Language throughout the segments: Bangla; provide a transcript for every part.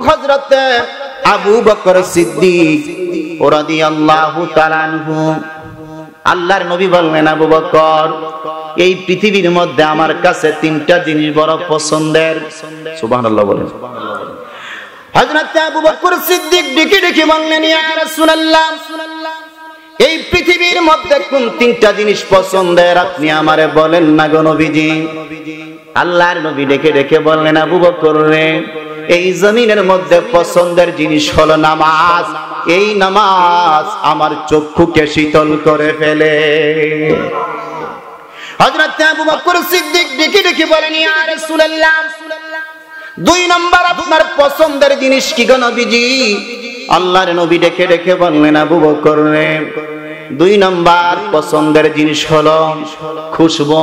হযরত আবু বকর সিদ্দিক রাদিয়াল্লাহু তাআলা আনহু, আল্লাহর নবী বললেন, আবু বকর, এই পৃথিবীর মধ্যে আমার কাছে তিনটা জিনিস বড় পছন্দের। সুবহানাল্লাহ বলেন। হযরত আবু বকর সিদ্দিক ডেকে ডেকে বললেন, ইয়া রাসূলুল্লাহ, এই পৃথিবীর মধ্যে কোন তিনটা জিনিস পছন্দের আপনি আমারে বলেন না গো নবীজি। আল্লাহর নবী ডেকে ডেকে বললেন, আবু বকর রে, এই জমিনের মধ্যে পছন্দের জিনিস হলো নামাজ। এই নামাজ আমার চক্ষুকে শীতল করে ফেলে। হযরত আবু বকর সিদ্দিক ডেকে ডেকে বলেন, ইয়া রাসূলুল্লাহ, দুই নাম্বার আপনার পছন্দের জিনিস কি গো নবীজি? আল্লাহর নবী ডেকে ডেকে বললেন, আবু বকর রে, দুই নাম্বার পছন্দের জিনিস হলো খুশবু,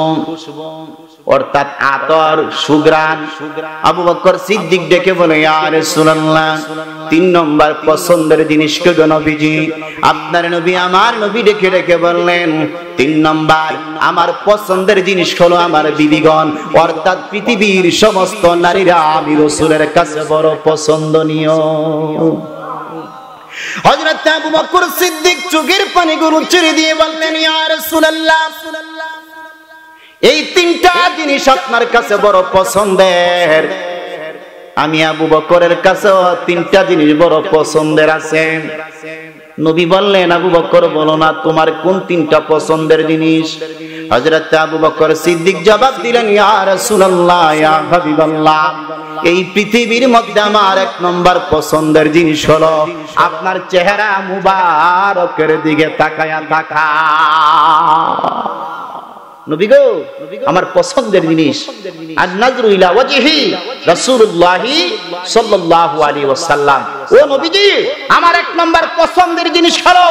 অর্থাৎ আতর, সুঘ্রাণ। আবু বকর সিদ্দিক ডেকে বলে, ইয়া রাসূলুল্লাহ, তিন নম্বর পছন্দের জিনিস কি গো নবীজি? আপনার নবী আমার নবী ডেকে ডেকে বললেন, তিন নম্বর আমার পছন্দের জিনিস হলো আমার বিবিগণ, অর্থাৎ পৃথিবীর সমস্ত নারীরা আমি রাসূলের কাছে বড় পছন্দনীয়। হযরত আবু বকর সিদ্দিক চোখের পানিগুলো ছেড়ে দিয়ে বললেন, ইয়া রাসূলুল্লাহ, এই তিনটা জিনিস আপনার কাছে বড় পছন্দের, আমি আবু বকরের কাছেও তিনটা জিনিস বড় পছন্দের আছে। নবী বললেন, আবু বকর বলো না তোমার কোন তিনটা পছন্দের জিনিস? হযরত আবু বকর সিদ্দিক জবাব দিলেন, ইয়া রাসূলুল্লাহ, ইয়া হাবিবাল্লাহ, এই পৃথিবীর মধ্যে আমার এক নম্বর পছন্দের জিনিস হলো আপনার চেহারা মুবারকের দিকে তাকায়া থাকা। নবী গো, আমার পছন্দের জিনিস আর নাজরু ইলা ওয়াজহি রাসূলুল্লাহ সাল্লাল্লাহু আলাইহি ওয়াসাল্লাম। ও নবীজি, আমার এক নাম্বার পছন্দের জিনিস হলো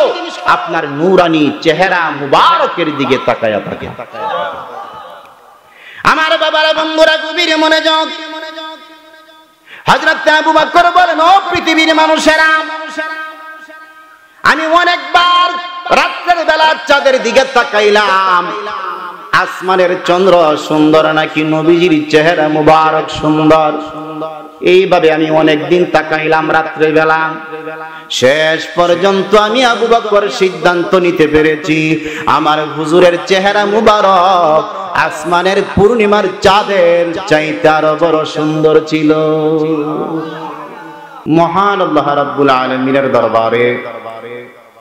আপনার নূরানী চেহারা মুবারকের দিকে তাকায়া থাকে। আমার বাবারা, বন্ধুরা, গভীর মনোযোগ। হযরত আবু বকর বলেন, ও পৃথিবীর মানুষেরা, আমি অনেকবার রাতের বেলা চাঁদের দিকে তাকাইলাম, আসমানের চন্দ্র সুন্দর নাকি নবীজির চেহারা মুবারক সুন্দর। এইভাবে আমি অনেকদিন তাকাইলাম রাত্রে বেলা। শেষ পর্যন্ত আমি আবু বকর সিদ্ধান্ত নিতে পেরেছি আমার হুজুরের চেহারা মুবারক আসমানের পূর্ণিমার চাঁদের চাইতে আরো বড় সুন্দর ছিল। মহান আল্লাহ রাব্বুল আলামিনের দরবারে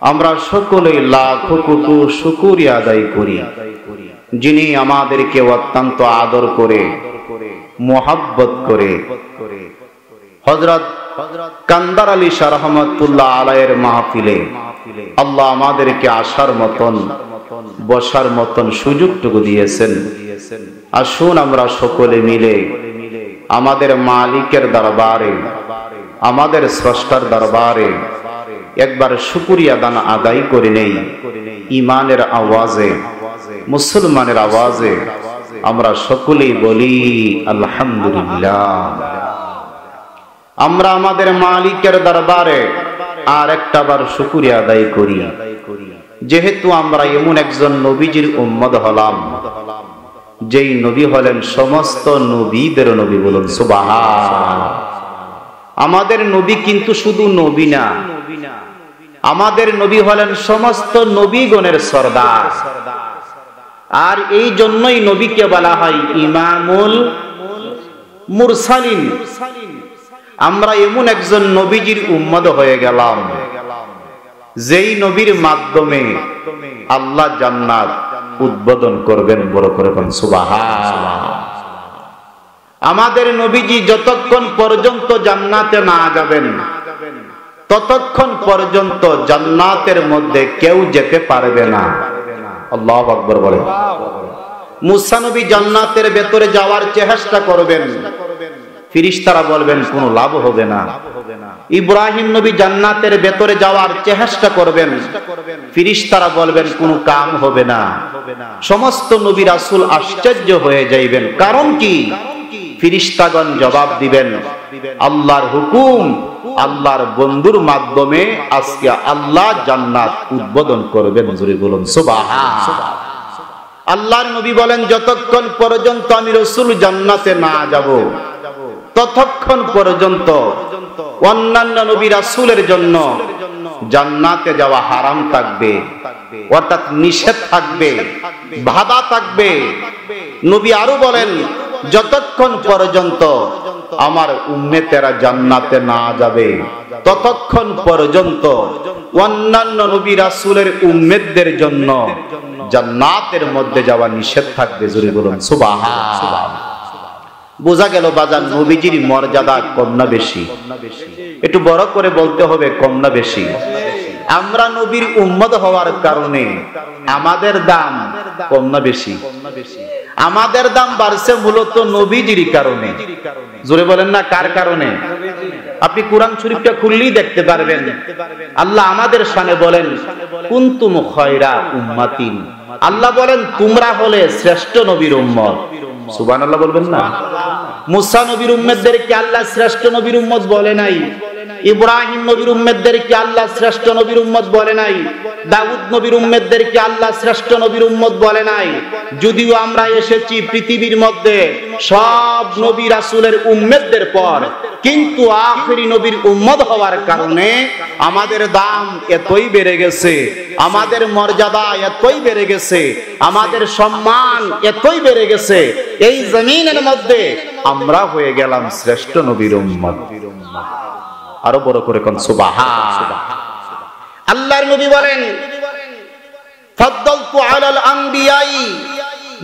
আমরা সকলেই লাখো কোটি শুকরিয়া আদায় করি, যিনি আমাদেরকে অত্যন্ত আদর করে মোহাব্বত করে হযরত কান্দার আলী শাহ রহমাতুল্লাহ আলাইহির মাহফিলে আল্লাহ আমাদেরকে আসার মতন বসার মতন সুযোগটুকু দিয়েছেন। আসুন আমরা সকলে মিলে আমাদের মালিকের দরবারে, আমাদের স্রষ্টার দরবারে একবার শুকরিয়া দান আদায় করে নেই। ঈমানের আওয়াজে, মুসলমানের আওয়াজে আমরা সকলেই বলি আলহামদুলিল্লাহ। আমরা আমাদের মালিকের দরবারে আর একটাবার শুকরিয়া আদায় করি, যেহেতু আমরা এমন একজন নবীজির উম্মত হলাম যেই নবী হলেন সমস্ত নবীদের নবী। বলুন সুবহান। আমাদের নবী কিন্তু শুধু নবী না, আমাদের নবী হলেন সমস্ত নবীগণের সরদার। আর এই জন্যই নবীকে বলা হয় ইমামুল মুরসালিন। আমরা এমন একজন নবীজির উম্মত হয়ে গেলাম যেই নবীর মাধ্যমে আল্লাহ জান্নাত উদ্বোধন করবেন। বড় করে বলেন সুবহান। আমাদের নবীজি যতক্ষণ পর্যন্ত জান্নাতে না যাবেন ততক্ষণ পর্যন্ত জান্নাতের মধ্যে কেউ যেতে পারবে না। আল্লাহু আকবার বলেন। মুসা নবী জান্নাতের ভেতরে যাওয়ার চেষ্টা করবেন, ফেরেশতারা বলবেন কোনো লাভ হবে না। ইব্রাহিম নবী জান্নাতের ভেতরে যাওয়ার চেষ্টা করবেন, ফেরেশতারা বলবেন কোনো কাম হবে না। সমস্ত নবী রাসূল আশ্চর্য হয়ে যাইবেন। কারণ কি? ফেরেশতাগণ জবাব দিবেন, আল্লাহর হুকুম, আল্লাহর বন্ধুর মাধ্যমে আজকে আল্লাহ জান্নাত উদ্বোধন করবেন। জোরে বলুন সুবহান। আল্লাহর নবী বলেন, যতক্ষণ পর্যন্ত আমি রাসূল জান্নাতে না যাব ততক্ষণ পর্যন্ত অন্যান্য নবী রাসূলের জন্য জান্নাতে যাওয়া হারাম থাকবে, অর্থাৎ নিষেধ থাকবে, বাধা থাকবে। নবী আরো বলেন, যতক্ষণ পর্যন্ত আমার উম্মতেরা জান্নাতে না যাবে ততক্ষণ পর্যন্ত অন্যান্য নবী রাসূলের উম্মতদের জন্য জান্নাতের মধ্যে যাওয়া নিষেধ থাকবে। জোরে বলুন সুবহানাল্লাহ। বোঝা গেল বাজার নবীজির মর্যাদা কম না বেশি? একটু বড় করে বলতে হবে, কম না বেশি? আমরা নবীর উম্মত হওয়ার কারণে আমাদের দাম কম না বেশি? আমাদের দাম বাড়ছে মূলত নবীজির কারণে। জোরে বলেন না, কার কারণে? আপনি কোরআন শরীফটা খুললেই দেখতে পারবেন, আল্লাহ আমাদের শানে বলেন, কুনতুম খায়রা উম্মাতিন। আল্লাহ বলেন, তোমরা হলে শ্রেষ্ঠ নবীর উম্মত। সুবহানাল্লাহ বলবেন না? মুসা নবীর উম্মতদেরকে আল্লাহ শ্রেষ্ঠ নবীর উম্মত বলে নাই। ইব্রাহিম নবীর উম্মতদেরকে আল্লাহ শ্রেষ্ঠ নবীর উম্মত বলে নাই। দাউদ নবীর উম্মতদেরকে আল্লাহ শ্রেষ্ঠ নবীর উম্মত বলে নাই। যদিও আমরা এসেছি পৃথিবীর মধ্যে সব নবী রাসূলের উম্মতদের পর, কিন্তু আখেরি নবীর উম্মত হওয়ার কারণে আমাদের দাম এতই বেড়ে গেছে, আমাদের মর্যাদা এতই বেড়ে গেছে, আমাদের সম্মান এতই বেড়ে গেছে, এই জমিনের মধ্যে আমরা হয়ে গেলাম শ্রেষ্ঠ নবীর উম্মত। আরো বড় করে কোন সুবহানাল্লাহ। আল্লাহর নবী বলেন, ফাদ্দালতু আলাল আনবিয়াই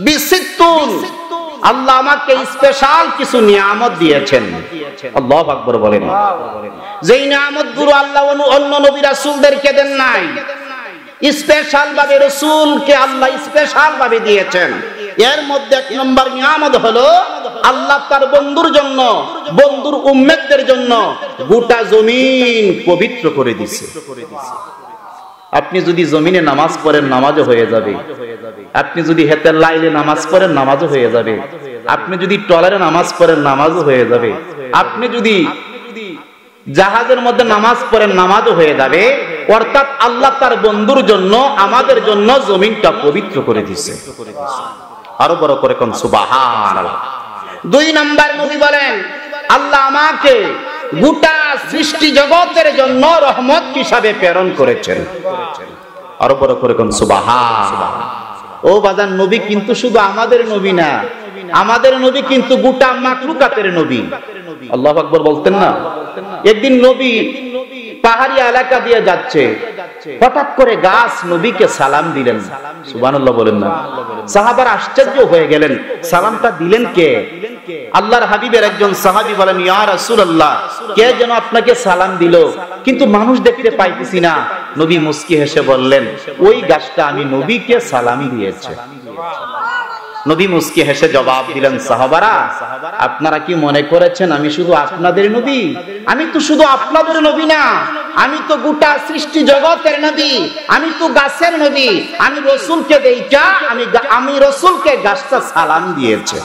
বিসিত্তুন। আল্লাহ আমাকে স্পেশাল কিছু নিয়ামত দিয়েছেন। আল্লাহু আকবার বলেন। যেই নিয়ামতগুলো আল্লাহ অন্য নবী রাসূলদেরকে দেন নাই, স্পেশাল ভাবে রাসূলকে আল্লাহ স্পেশাল ভাবে দিয়েছেন। এর মধ্যে এক নম্বর নিয়ামত হলো আল্লাহ তার বন্ধুর জন্য, বন্ধুর উম্মতদের জন্য গোটা জমিন পবিত্র করে দিয়েছে। আপনি যদি জমিনে নামাজ পড়েন, নামাজও হয়ে যাবে। আপনি যদি হেতের লাইলে নামাজ পড়েন, নামাজও হয়ে যাবে। আপনি যদি টলারে নামাজ পড়েন, নামাজও হয়ে যাবে। আপনি যদি জাহাজের মধ্যে নামাজ পড়েন, নামাজও হয়ে যাবে। অর্থাৎ আল্লাহ তার বন্ধুর জন্য, আমাদের জন্য জমিনটা পবিত্র করে দিয়েছে। আরো বড় করে কোন সুবহানাল্লাহ। দুই নাম্বার নবী বলেন, আল্লাহ আমাকে গোটা সৃষ্টি জগতের জন্য রহমত হিসাবে প্রেরণ করেছেন। আরো বড় করে কোন সুবহানাল্লাহ। ও বাজান, নবী কিন্তু শুধু আমাদের নবী না, আমাদের নবী কিন্তু গোটা মাখলুকাতের নবী। আল্লাহু আকবার বলতেন না? একদিন নবী পাহাড়ি এলাকা দিয়ে যাচ্ছে, হঠাৎ করে গাছ নবীকে সালাম দিলেন। সুবহানাল্লাহ বলেন না? সাহাবারা আশ্চর্য হয়ে গেলেন, সালামটা দিলেন কে? আল্লাহর হাবিবের একজন সাহাবী বলেন, ইয়া রাসূলুল্লাহ, কে যেন আপনাকে সালাম দিল, কিন্তু মানুষ দেখতে পাইতেছি না। নবী মুস্কি হেসে বললেন, ওই গাছটা আমি নবীকে সালাম দিয়েছে। নবী মুস্কি হেসে জবাব দিলেন, সাহাবারা, আপনারা কি মনে করেছেন আমি শুধু আপনাদের নবী? আমি তো শুধু আপনাদের নবী না, আমি তো গোটা সৃষ্টি জগতের নবী, আমি তো গাছের নবী। আমি রাসূলকে দেইকা আমি রাসূলকে গাছটা সালাম দিয়েছে।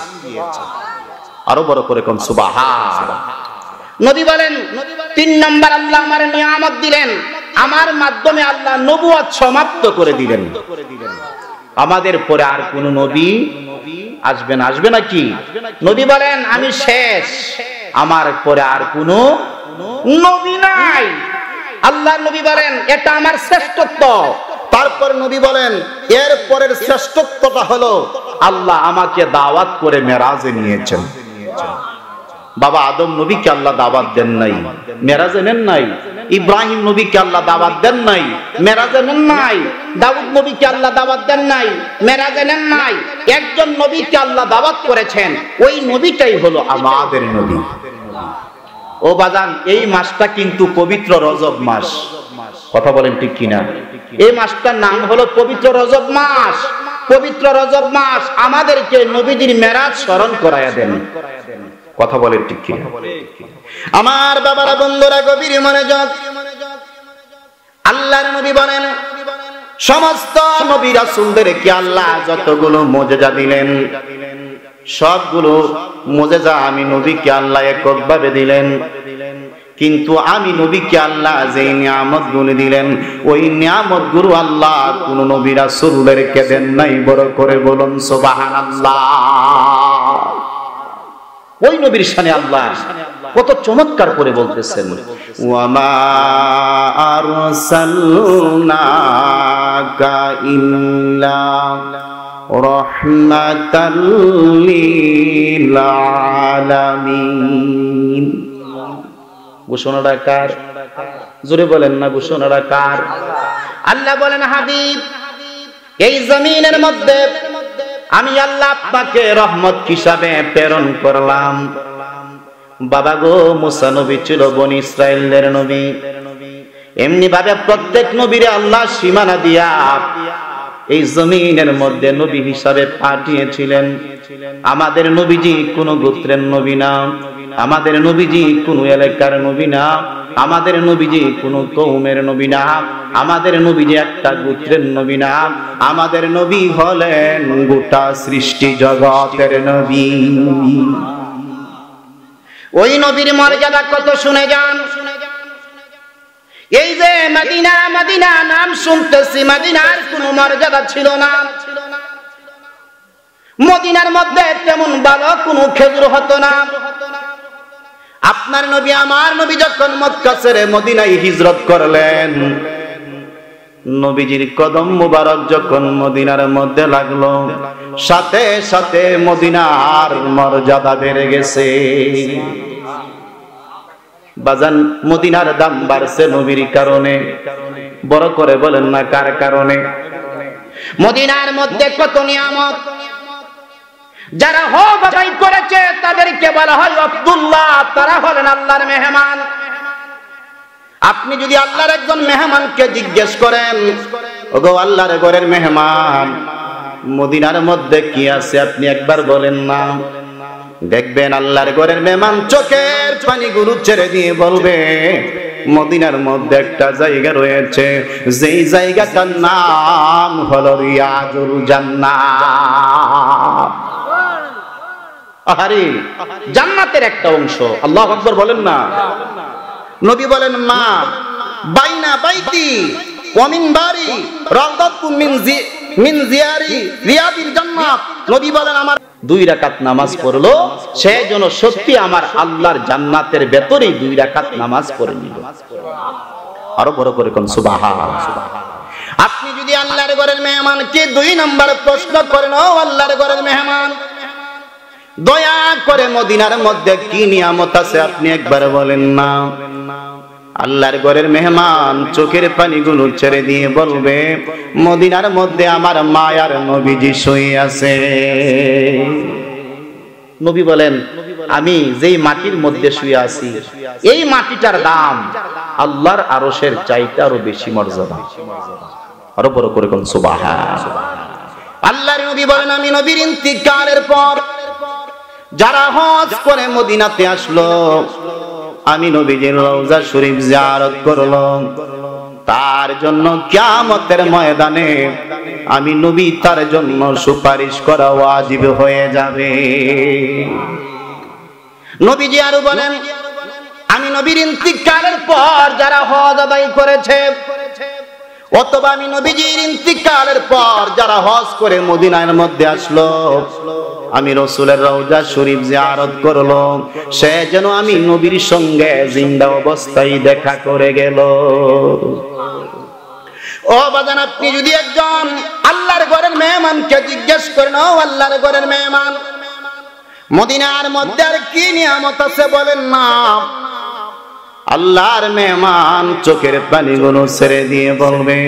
আরো বড় করে কোন সুবহানাল্লাহ। নবী বলেন, তিন নাম্বার আল্লাহ আমার নিয়ামত দিলেন, আমার মাধ্যমে আল্লাহ নবুয়ত সমাপ্ত করে দিলেন। আমাদের পরে আর কোন নবী আসবে না। আসবে নাকি? নবী বলেন, আমি শেষ, আমার পরে আর কোন নবী নাই। আল্লাহ নবী বলেন, এটা আমার শ্রেষ্ঠত্ব। তারপর নবী বলেন, এর পরের শ্রেষ্ঠত্বটা হলো আল্লাহ আমাকে দাওয়াত করে মেরাজে নিয়েছেন। বাবা আদম নবীকে আল্লাহ দাওয়াত দেন নাই, মেরাজে নেন নাই। ইব্রাহিম নবীকে আল্লাহ দাওয়াত দেন নাই, মেরাজে নেন নাই। দাউদ নবীকে আল্লাহ দাওয়াত দেন নাই, মেরাজে নেন নাই। একজন নবীকে আল্লাহ দাওয়াত করেছেন, ওই নবীটাই হলো আমাদের নবী। ও বাজান, এই মাসটা কিন্তু পবিত্র রজব মাস। কথা বলেন ঠিক কিনা? এই মাসটার নাম হলো পবিত্র রজব মাস। পবিত্র রজব মাস আমাদেরকে নবীজির মেরাজ স্মরণ করায়া দেন। কথা বলেন ঠিক কিনা? আমার বাবারা, বন্ধুরা, গভীর মনোযোগ। আল্লাহর নবী বলেন, সমস্ত নবী রাসূলদেরকে আল্লাহ যতগুলো মুজিজা দিলেন, সবগুলো মুজিজা আমি নবীকে আল্লাহ এককভাবে দিলেন। কিন্তু আমি নবীকে আল্লাহ যে নিয়ামতগুলো দিলেন, ওই নিয়ামতগুলো আল্লাহ কোন নবী রাসূলদেরকে দেন নাই। বড় করে বলুন সুবহানাল্লাহ। ওই নবীর শানে আল্লাহ কত চমৎকার করে বলতেছেন, ওয়ামা আরসালনাকা ইল্লা রাহমাতাল লিল আলামিন। ঘোষণাটা কার? জোরে বলেন না, ঘোষণাটা কার? আল্লাহ বলেন, হাবিব এই জমিনের মধ্যে আমি আল্লাহ আপনাকে রহমত হিসাবে প্রেরণ করলাম। বাবা গো, মুসা নবী ছিল বনি ইসরাইলের নবী। এমনি ভাবে প্রত্যেক নবীরে আল্লাহ সীমানা দিয়া এই জমিনের মধ্যে নবী হিসাবে পাঠিয়েছিলেন। আমাদের নবীজি কোন গোত্রের নবী না, আমাদের নবীজি কোন এলাকার নবী না, আমাদের নবীজি কোন কওমের নবী না, আমাদের নবীজি একটা গোত্রের নবী না, আমাদের নবী হলেন গোটা সৃষ্টি জগতের নবী। ওই নবীর মর্যাদা কত শুনে যান। এই যে মদিনা মদিনা নাম শুনতেছি, মদিনার কোনো মর্যাদা ছিল না। মদিনার মধ্যে তেমন ভালো কোনো খেজুর হতো না। আপনার নবী আমার নবী যখন মক্কা ছেড়ে মদিনায় হিজরত করলেন, নবীজির কদম মুবারক যখন মদিনার মধ্যে লাগলো, সাথে সাথে মদিনার মর্যাদা বেড়ে গেছে। বাজান, মদিনার দাম বাড়ছে নবীর কারণে। বড় করে বলেন না কার কারণে? মদিনার মধ্যে কত নিয়ামত। যারা হজ আদায় করেছে তাদেরকে বলা হয় আব্দুল্লাহ, তারা হলেন আল্লাহর মেহমান। আপনি যদি আল্লাহর একজন মেহমানকে জিজ্ঞেস করেন, ওগো আল্লাহর ঘরের মেহমান, মদিনার মধ্যে কি আছে, আপনি একবার বলেন না, দেখবেন আল্লাহর ঘরের মেহমান চোখের পানিগুলো ছেড়ে দিয়ে বলবে, মদিনার মধ্যে একটা জায়গা রয়েছে, যেই জায়গাটার নাম হলো রিয়াজুল জান্নাত। আরে জান্নাতের একটা অংশ। আল্লাহু আকবার বলেন না। নবী বলেন, মা বাইনা বাইতি ওয়া মিনবারি রাউদাতুম মিন জিয়ারি রিয়াদিল জান্নাত। নবী বলেন, আমার 2 রাকাত নামাজ পড়লো, সে যেন সত্যি আমার আল্লাহর জান্নাতের ভেতরে 2 রাকাত নামাজ পড়ে নিল। আরো বড় করে কোন সুবহানাল্লাহ। আপনি যদি আল্লাহর ঘরের মেহমানকে 2 নম্বর প্রশ্ন করেন, ও আল্লাহর ঘরের মেহমান, দয়া করে মদিনার মধ্যে কি নিয়ামত আছে, আপনি একবার বলেন না। আল্লাহর ঘরের মেহমান চোখের পানিগুলো ছেড়ে দিয়ে বলবে, মদিনার মধ্যে আমার মায়ার নবীজি শুয়ে আছে। নবী বলেন, আমি যেই মাটির মধ্যে শুয়ে আছি, এই মাটিটার দাম আল্লাহর আরশের চাইতে আরো বেশি মর্যাদা। আরো বড় করে কোন সুবহানাল্লাহ। আল্লাহর নবী বলেন, আমি নবীর ইন্তিকালের পর যারা হজ করে মদিনাতে আসলো, আমি নবীজির রওজা শরীফ জিয়ারত করলাম, তার জন্য কিয়ামতের ময়দানে আমি নবী তার জন্য সুপারিশ করা ওয়াজিব হয়ে যাবে। নবীজি আরো বলেন, আমি নবীর ইন্তিকালের পর যারা হজ আদায় করেছে, অথবা আমি নবীজির ইন্তিকালের পর যারা হজ করে মদিনার মধ্যে আসলো, আমি রাসূলের রওজা শরীফ জিয়ারত করলো, সে যেন আমি নবীর সঙ্গে জিন্দা অবস্থায় দেখা করে গেল। ও বাজান, আপনি যদি একজন আল্লাহর ঘরের মেহমানকে জিজ্ঞেস করেন, ও আল্লাহর ঘরের মেহমান, মদিনার মধ্যে আর কি নিয়ামত আছে বলেন না, আল্লাহর মেহমান চোখের পানিগুলো ছেড়ে দিয়ে বলবে,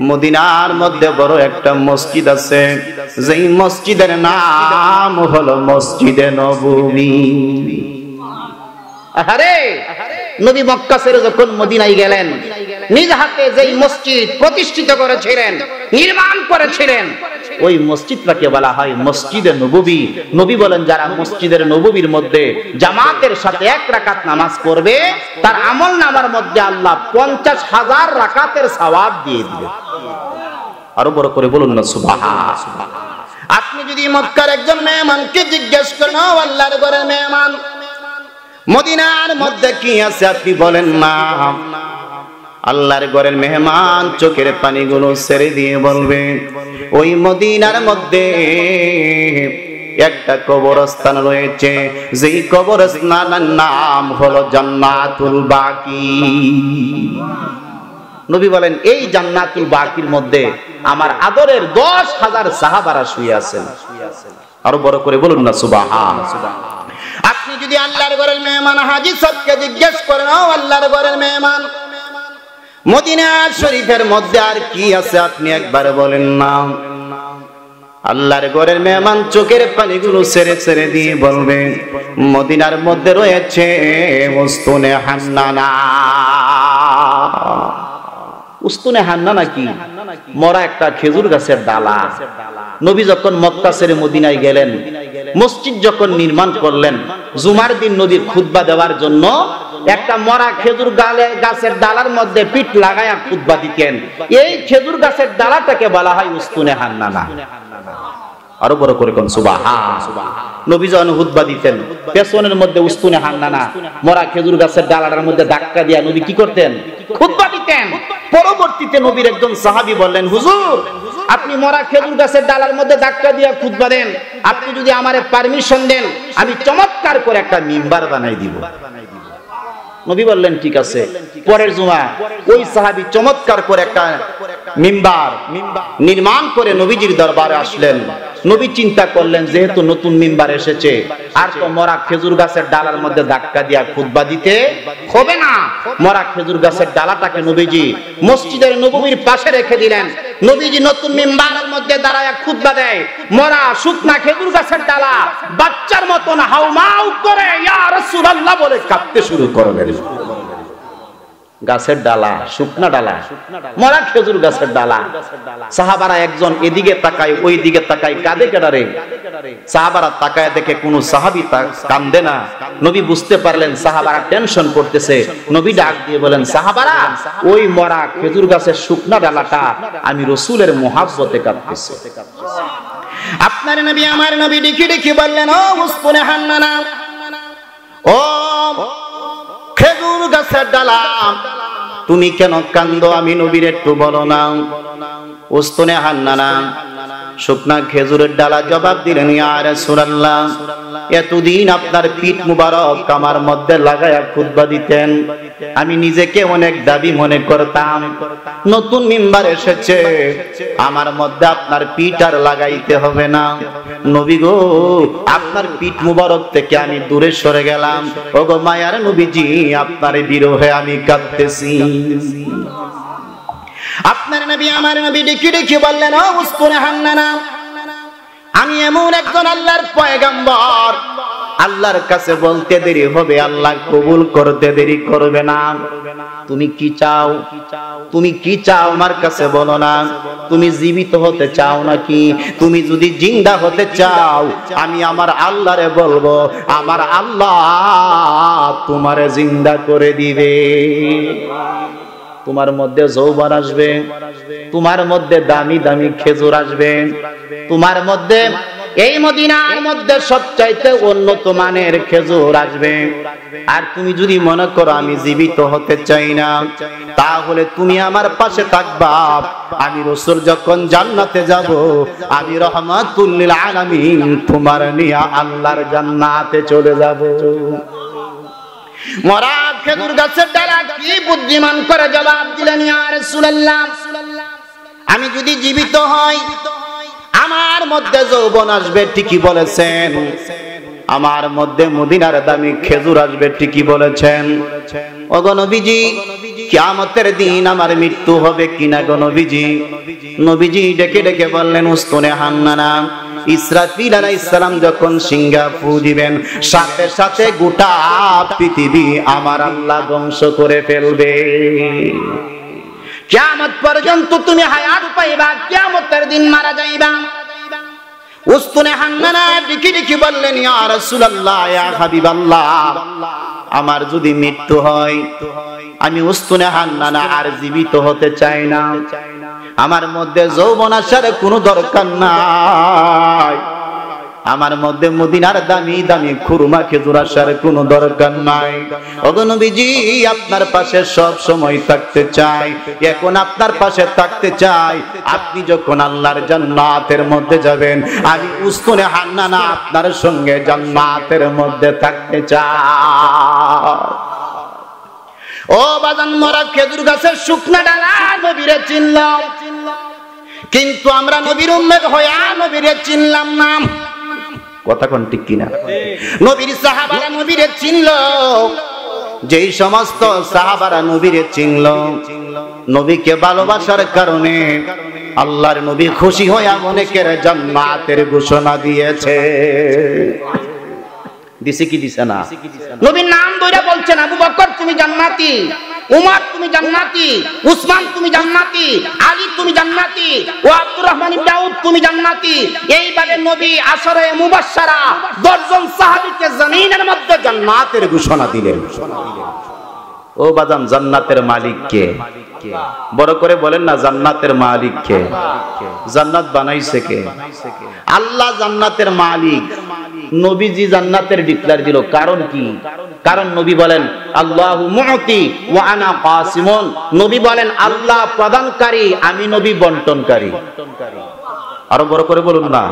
মদিনার মধ্যে বড় একটা মসজিদ আছে, যেই মসজিদের নাম হলো মসজিদে নববী। আরে নবী মক্কা ছেড়ে যখন মদিনায় গেলেন, নিজ হাতে যেই মসজিদ প্রতিষ্ঠিত করেছিলেন, নির্মাণ করেছিলেন, ওই মসজিদটাকে বলা হয় মসজিদে নববী। নবী বলেন, যারা মসজিদের নববীর মধ্যে জামাতের সাথে 1 রাকাত নামাজ পড়বে, তার আমলনামার মধ্যে আল্লাহ 50,000 রাকাতের সওয়াব দিয়ে দিবে। আরো বড় করে বলুন না সুবহানাল্লাহ। আপনি যদি মক্কার একজন মেহমানকে জিজ্ঞেস করেন, ও আল্লাহর ঘরের মেহমান, মদিনার মধ্যে কি আছে, আপনি বলেন না, আল্লাহর ঘরের মেহমান চোখের পানিগুলো ছেড়ে দিয়ে বলবে, ওই মদিনার মধ্যে একটা কবরস্থান রয়েছে, যেই কবরস্থানের নাম হলো জান্নাতুল বাকি। নবী বলেন এই জান্নাতুল বাকির মধ্যে আমার আদরের 10,000 সাহাবারা শুয়ে আছেন। আরো বড় করে বলুন না সুবহানাল্লাহ। আপনি যদি আল্লাহর ঘরের মেহমান হাজী সাহেবকে জিজ্ঞেস করেন, ও আল্লাহর ঘরের মেহমান, মদিনা শরীফের মধ্যে আর কি আছে আপনি একবার বলেন না। আল্লাহর ঘরের মেহমান চোখের পানিগুলো ছেড়ে ছেড়ে দিয়ে বলবে, মদিনার মধ্যে রয়েছে উস্তুনে হান্নানা। উস্তুনে হান্নানা কি? মরা একটা খেজুর গাছের ডালা। নবী যখন মক্কা ছেড়ে মদিনায় গেলেন, মসজিদ যখন নির্মাণ করলেন, জুমার দিন নবীর খুতবা দেওয়ার জন্য একটা মরা খেজুর গাছের ডালার মধ্যে পিঠ লাগায়া খুতবা দিতেন। এই খেজুর গাছের ডালাটাকে বলা হয় উস্তুনে হান্নানা। আরো বড় করে কোন সুবহানাল্লাহ। নবী যখন খুতবা দিতেন, পেছনের মধ্যে উস্তুনে হান্নানা মরা খেজুর গাছের ডালার মধ্যে ধাক্কা দিয়া নবী কি করতেন? খুতবা দিতেন। পরবর্তীতে নবীর একজন সাহাবী বললেন, হুজুর আপনি মরা খেজুর গাছের ডালার মধ্যে ধাক্কা দিয়া খুতবা দেন, আপনি যদি আমারে পারমিশন দেন আমি চমৎকার করে একটা মিম্বার বানাই দিব। নবী বললেন ঠিক আছে। পরের জুমা ওই সাহাবী চমৎকার করে একটা মিম্বার নির্মাণ করে নবীজির দরবারে আসলেন। নবী চিন্তা করলেন যেহেতু নতুন মিম্বার এসেছে, আর তো মরা খেজুর গাছের ডালার মধ্যে ধাক্কা দিয়া খুতবা দিতে হবে না। মরা খেজুর গাছের ডালাটাকে নবীজি মসজিদের নববীর পাশে রেখে দিলেন। নবীজি নতুন মিম্বারের মধ্যে দাঁড়ায় খুতবা দেয়। মরা শুকনা খেজুর গাছের ডালা বাচ্চার মতন হাউমাউ করে ইয়া রাসূলুল্লাহ বলে কাঁপতে শুরু করলেন। গাছের ডালা, শুকনা ডালা, মরা খেজুর গাছের ডালা। সাহাবারা একজন এদিকে তাকায় ওই দিকে তাকায়, কাঁদে কেডারে? সাহাবারা তাকায় দেখে কোন সাহাবী কান্দে না। নবী বুঝতে পারলেন সাহাবারা টেনশন করতেছে। নবী ডাক দিয়ে বলেন, সাহাবারা ওই মরা খেজুর গাছের শুকনা ডালাটা আমি রাসূলের মুহাব্বতে কাঁদতেছে। আপনার নবী আমার নবী ডেকে ডেকে বললেন, ও উস্তুনে হান্নানা, ও খেজুর গাছের ডালা তুমি কেন কান্দো? আমি নবীর একটু বলো না। উস্তুনে হান্নানা শুকনা খেজুরের ডালা জবাব দিলেন, ইয়া রাসূলুল্লাহ এতদিন আপনার পিঠ মুবারক আমার মধ্যে লাগায়া খুতবা দিতেন, আমি নিজেকে অনেক দাবি মনে করতাম। নতুন মিম্বার এসেছে, আমার মধ্যে আপনার পিঠ আর লাগাইতে হবে না। নবী গো আপনার পিঠ মুবারক থেকে আমি দূরে সরে গেলাম। ওগো মায়ার নবীজি আপনার বিরহে আমি কাঁদতেছি। আপনার নবী আমার নবী ডেকে ডেকে বললেন, ও উস্তুনে হান্নানা, আমি এমন একজন আল্লাহর পয়গম্বর, আল্লাহর কাছে বলতে দেরি হবে, আল্লাহ কবুল করতে দেরি করবে না। তুমি কি চাও? তুমি কি চাও আমার কাছে বলো না। তুমি জীবিত হতে চাও নাকি? তুমি যদি জিন্দা হতে চাও আমি আমার আল্লাহরে বলবো, আমার আল্লাহ তোমারে জিন্দা করে দিবে। তোমার মধ্যে যৌবন আসবে, তোমার মধ্যে দামি দামি খেজুর আসবে, তোমার মধ্যে এই মদিনার মধ্যে সবচাইতে উন্নত মানের খেজুর আসবে। আর তুমি যদি মনে করো আমি জীবিত হতে চাই না, তাহলে তুমি আমার পাশে থাকবা। আমি রাসূল যখন জান্নাতে যাব, আমি রাহমাতুল লিল আলামিন তোমার নিয়ে আল্লাহর জান্নাতে চলে যাব। মরা খেজুর গাছের ডালা কি বুদ্ধিমান করে জবাব দিলেন, ইয়া রাসূলুল্লাহ আমি যদি জীবিত হই আমার মধ্যে যৌবন আসবে, ঠিকই বলেছেন। আমার মধ্যে মদিনার দামি খেজুর আসবে, ঠিকই বলেছেন। ওগো নবীজি কিয়ামতের দিন আমার মৃত্যু হবে কিনা গো নবীজি? নবীজি ডেকে ডেকে বললেন, উস্তুনে হান্নানা ইসরাফিল আলাইহিস সালাম যখন সিংহা ফু দিবেন, সাথে সাথে গোটা পৃথিবী আমার আল্লাহ ধ্বংস করে ফেলবে। কিয়ামত পর্যন্ত তুমি হায়াত পাইবা, কিয়ামতের দিন মারা যাইবা। উস্তুনে হান্নানা ডেকে ডেকে বললেন, ইয়া রাসূলুল্লাহ ইয়া হাবিবাল্লাহ আমার যদি মৃত্যু হয় আমি উস্তুনে হান্নানা আর জীবিত হতে চাই না। আমার মধ্যে যৌবন আসার কোনো দরকার নাই। আমার মধ্যে মদিনার দামি দামি খুরমা খেজুর আসার কোনো দরকার নাই। ওগো নবীজি, আপনার পাশে সব সময় থাকতে চাই, এখন আপনার পাশে থাকতে চাই। আপনি যখন আল্লাহর জান্নাতের মধ্যে যাবেন, আমি উস্তুনে হান্নানা আপনার সঙ্গে জান্নাতের মধ্যে থাকতে চাই। ও বাজান, মরা খেজুর গাছের শুকনা ডালা নবীরে চিনলাম, কিন্তু আমরা নবীর উম্মত হইয়া নবীরে চিনলাম না। কথা কোন ঠিক কিনা? নবীর সাহাবারা নবীরে চিনল, যেই সমস্ত সাহাবারা নবীরে চিনল, নবীকে ভালোবাসার কারণে আল্লাহর নবী খুশি হইয়া অনেকের জান্নাতের ঘোষণা দিয়েছে। দিছে কি দিছে না? নবীর নাম ধরে বলছেন, আবু বকর তুমি জান্নাতি, উমর তুমি জান্নাতি, উসমান তুমি জান্নাতি, আলী তুমি জান্নাতি, ও আব্দুর রহমান ইবনে আউফ তুমি জান্নাতি। এইভাবে নবী আশরে মুবাশশারা 10 জন সাহাবীকে জমিনের মধ্যে জান্নাতের ঘোষণা দিলেন। ও বাজান, জান্নাতের মালিক কে? বড় করে বলেন না, জান্নাতের মালিক কে? জান্নাত বানাইছে কে? আল্লাহ জান্নাতের মালিক। নবীজি জান্নাতের ডিক্লার দিল, কারণ কি? কারণ নবী বলেন আল্লাহু মুতি ওয়া আনা কাসিমুন। নবী বলেন আল্লাহ প্রদানকারী, আমি নবী বন্টনকারী। আরো বড় করে বলুন না,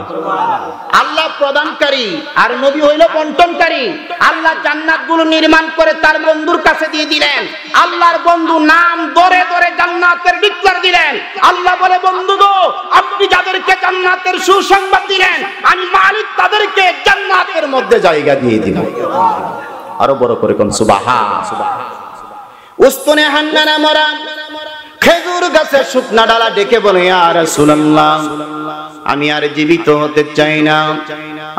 আল্লাহ প্রদানকারী আর নবী হইল বন্টনকারী। আল্লাহ জান্নাতগুলো নির্মাণ করে তার বন্ধুর কাছে দিয়ে দিলেন। আল্লাহর বন্ধু নাম ধরে ধরে জান্নাতের ডিক্লার দিলেন। আল্লাহ বলে, বন্ধু গো, আপনি যাদেরকে জান্নাতের সুসংবাদ দিলেন, আমি মালিক তাদেরকে জান্নাতের মধ্যে জায়গা দিয়ে দিলাম। আরো বড় করে কোন সুবহান। উস্তুনে হান্নানা মরা খেজুর গাছের শুকনা ডালা ডেকে বলে, ইয়া রাসূলুল্লাহ, আমি আর জীবিত হতে চাই না,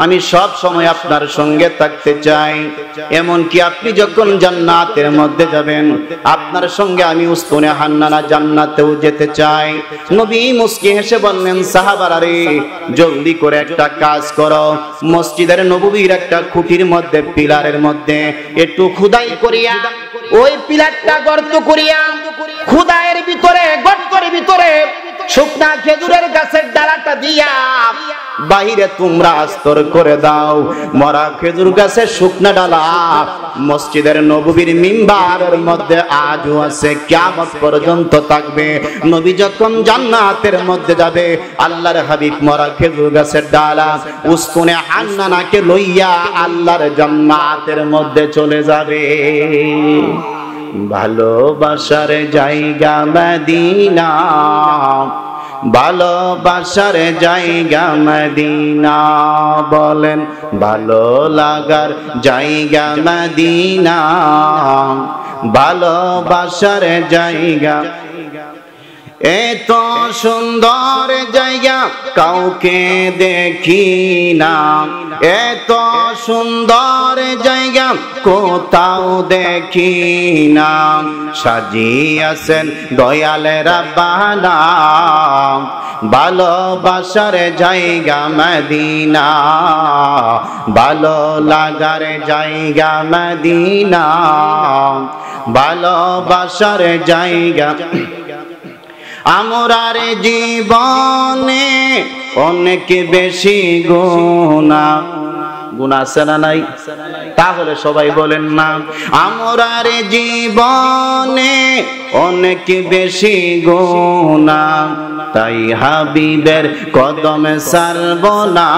আমি সব সময় আপনার সঙ্গে থাকতে চাই। এমন কি আপনি যখন জান্নাতের মধ্যে যাবেন, আপনার সঙ্গে আমি উস্তুনে হান্নানা জান্নাতেও যেতে চাই। নবী মুস্কি হেসে বললেন, সাহাবারা রে, জলদি করে একটা কাজ করো, মসজিদের নববীর একটা খুঁটির মধ্যে, পিলারের মধ্যে একটু খোদাই করিয়া, ওই পিলারটা গর্ত করিয়া, খোদাইয়ের ভিতরে, গর্তের ভিতরে শুকনা খেজুরের গাছের ডালাটা দিয়া বাহিরে তোমরা আস্তর করে দাও। মরা খেজুর গাছের শুকনা ডালা মসজিদের নববীর মিম্বারের মধ্যে আজও আছে, কিয়ামত পর্যন্ত থাকবে। নবী যখন জান্নাতের মধ্যে যাবে, আল্লাহর হাবিব মরা খেজুর গাছের ডালা উস্তুনে হান্নানাকে লইয়া আল্লাহর জান্নাতের মধ্যে চলে যাবে। ভালোবাসার জায়গা মদিনা, ভালোবাসার জায়গা মদিনা, বলেন ভালো লাগার জায়গা মদিনা, ভালোবাসার জায়গা। এত সুন্দর জায়গা কাউকে দেখি না, এত সুন্দর জায়গা কোথাও দেখি না, সাজিয়েছেন দয়াল রাব্বানা, ভালোবাসার জায়গা মদিনা, ভালো লাগার জায়গা মদিনা, ভালোবাসার জায়গা। আমরার জীবনে অনেক বেশি গুনাহ, গুনাহ আছে না নাই? তাহলে সবাই বলেন না, আমরার জীবনে অনেক বেশি গুনাহ, তাই হাবিবের কদমে ছাড়ব না,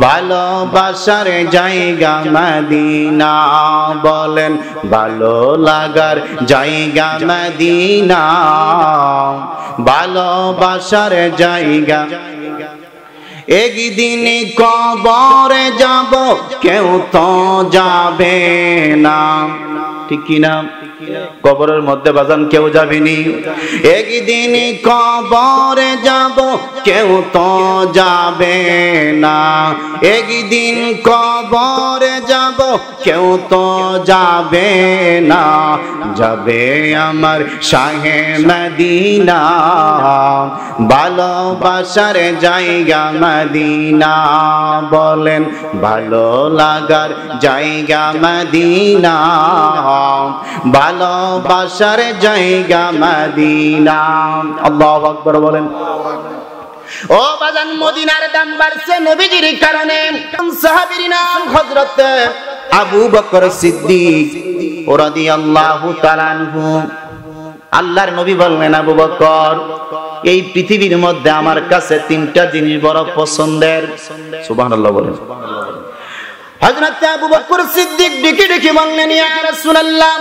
ভালোবাসার জায়গা মদিনা, বলেন ভালো লাগার জায়গা মদিনা, ভালোবাসার জায়গা। একদিন কবরে যাব, কেউ তো যাবে না, ঠিক কিনা? কবরের মধ্যে বাজান কেউ যাবেনি। একদিন কবরে যাব, কেউ তো যাবে না, একদিন কবরে যাব, কেউ তো যাবে না, যাবে আমার শাহে মদিনা, ভালোবাসার জায়গা মদিনা, বলেন ভালো লাগার জায়গা মদিনা, ভালোবাসার জায়গা মদিনা। আল্লাহু আকবার বলেন। ও বাজান, মদিনার দাম বাড়ছে নবীজির কারণে। সাহাবীর নাম হযরত আবু বকর সিদ্দিক রাদিয়াল্লাহু তাআলা আনহু। আল্লাহর নবী বললেন, আবু বকর, এই পৃথিবীর মধ্যে আমার কাছে তিনটা জিনিস বড় পছন্দের। সুবহানাল্লাহ বলেন। হযরত আবু বকর সিদ্দিক ডেকে ডেকে বললেন, ইয়া রাসূলুল্লাহ,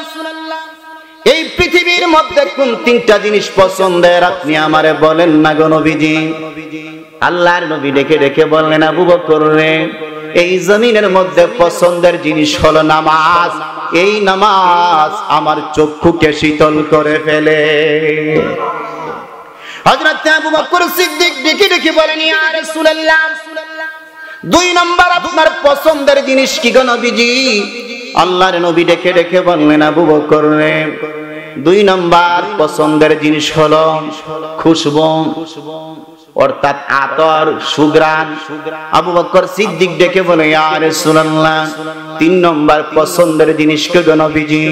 এই পৃথিবীর মধ্যে কোন তিনটা জিনিস পছন্দের আপনি আমারে বলেন না গো নবীজি। আল্লাহর নবী ডেকে ডেকে বললেন, আবু বকর রে, এই জমিনের মধ্যে পছন্দের জিনিস হলো নামাজ। এই নামাজ আমার চক্ষুকে শীতল করে ফেলে। হযরত আবু বকর সিদ্দিক ডেকে ডেকে বলেন, ইয়া রাসূলুল্লাহ, দুই নাম্বার আপনার পছন্দের জিনিস কি গো নবীজি? আল্লাহর নবী ডেকে ডেকে বললেন, আবু বকর রে, দুই নাম্বার পছন্দের জিনিস হলো খুশবু, অর্থাৎ আতর, সুঘ্রাণ। আবু বকর সিদ্দিক ডেকে বলে, ইয়া রাসূলুল্লাহ, তিন নম্বর পছন্দের জিনিস কি গো নবীজি?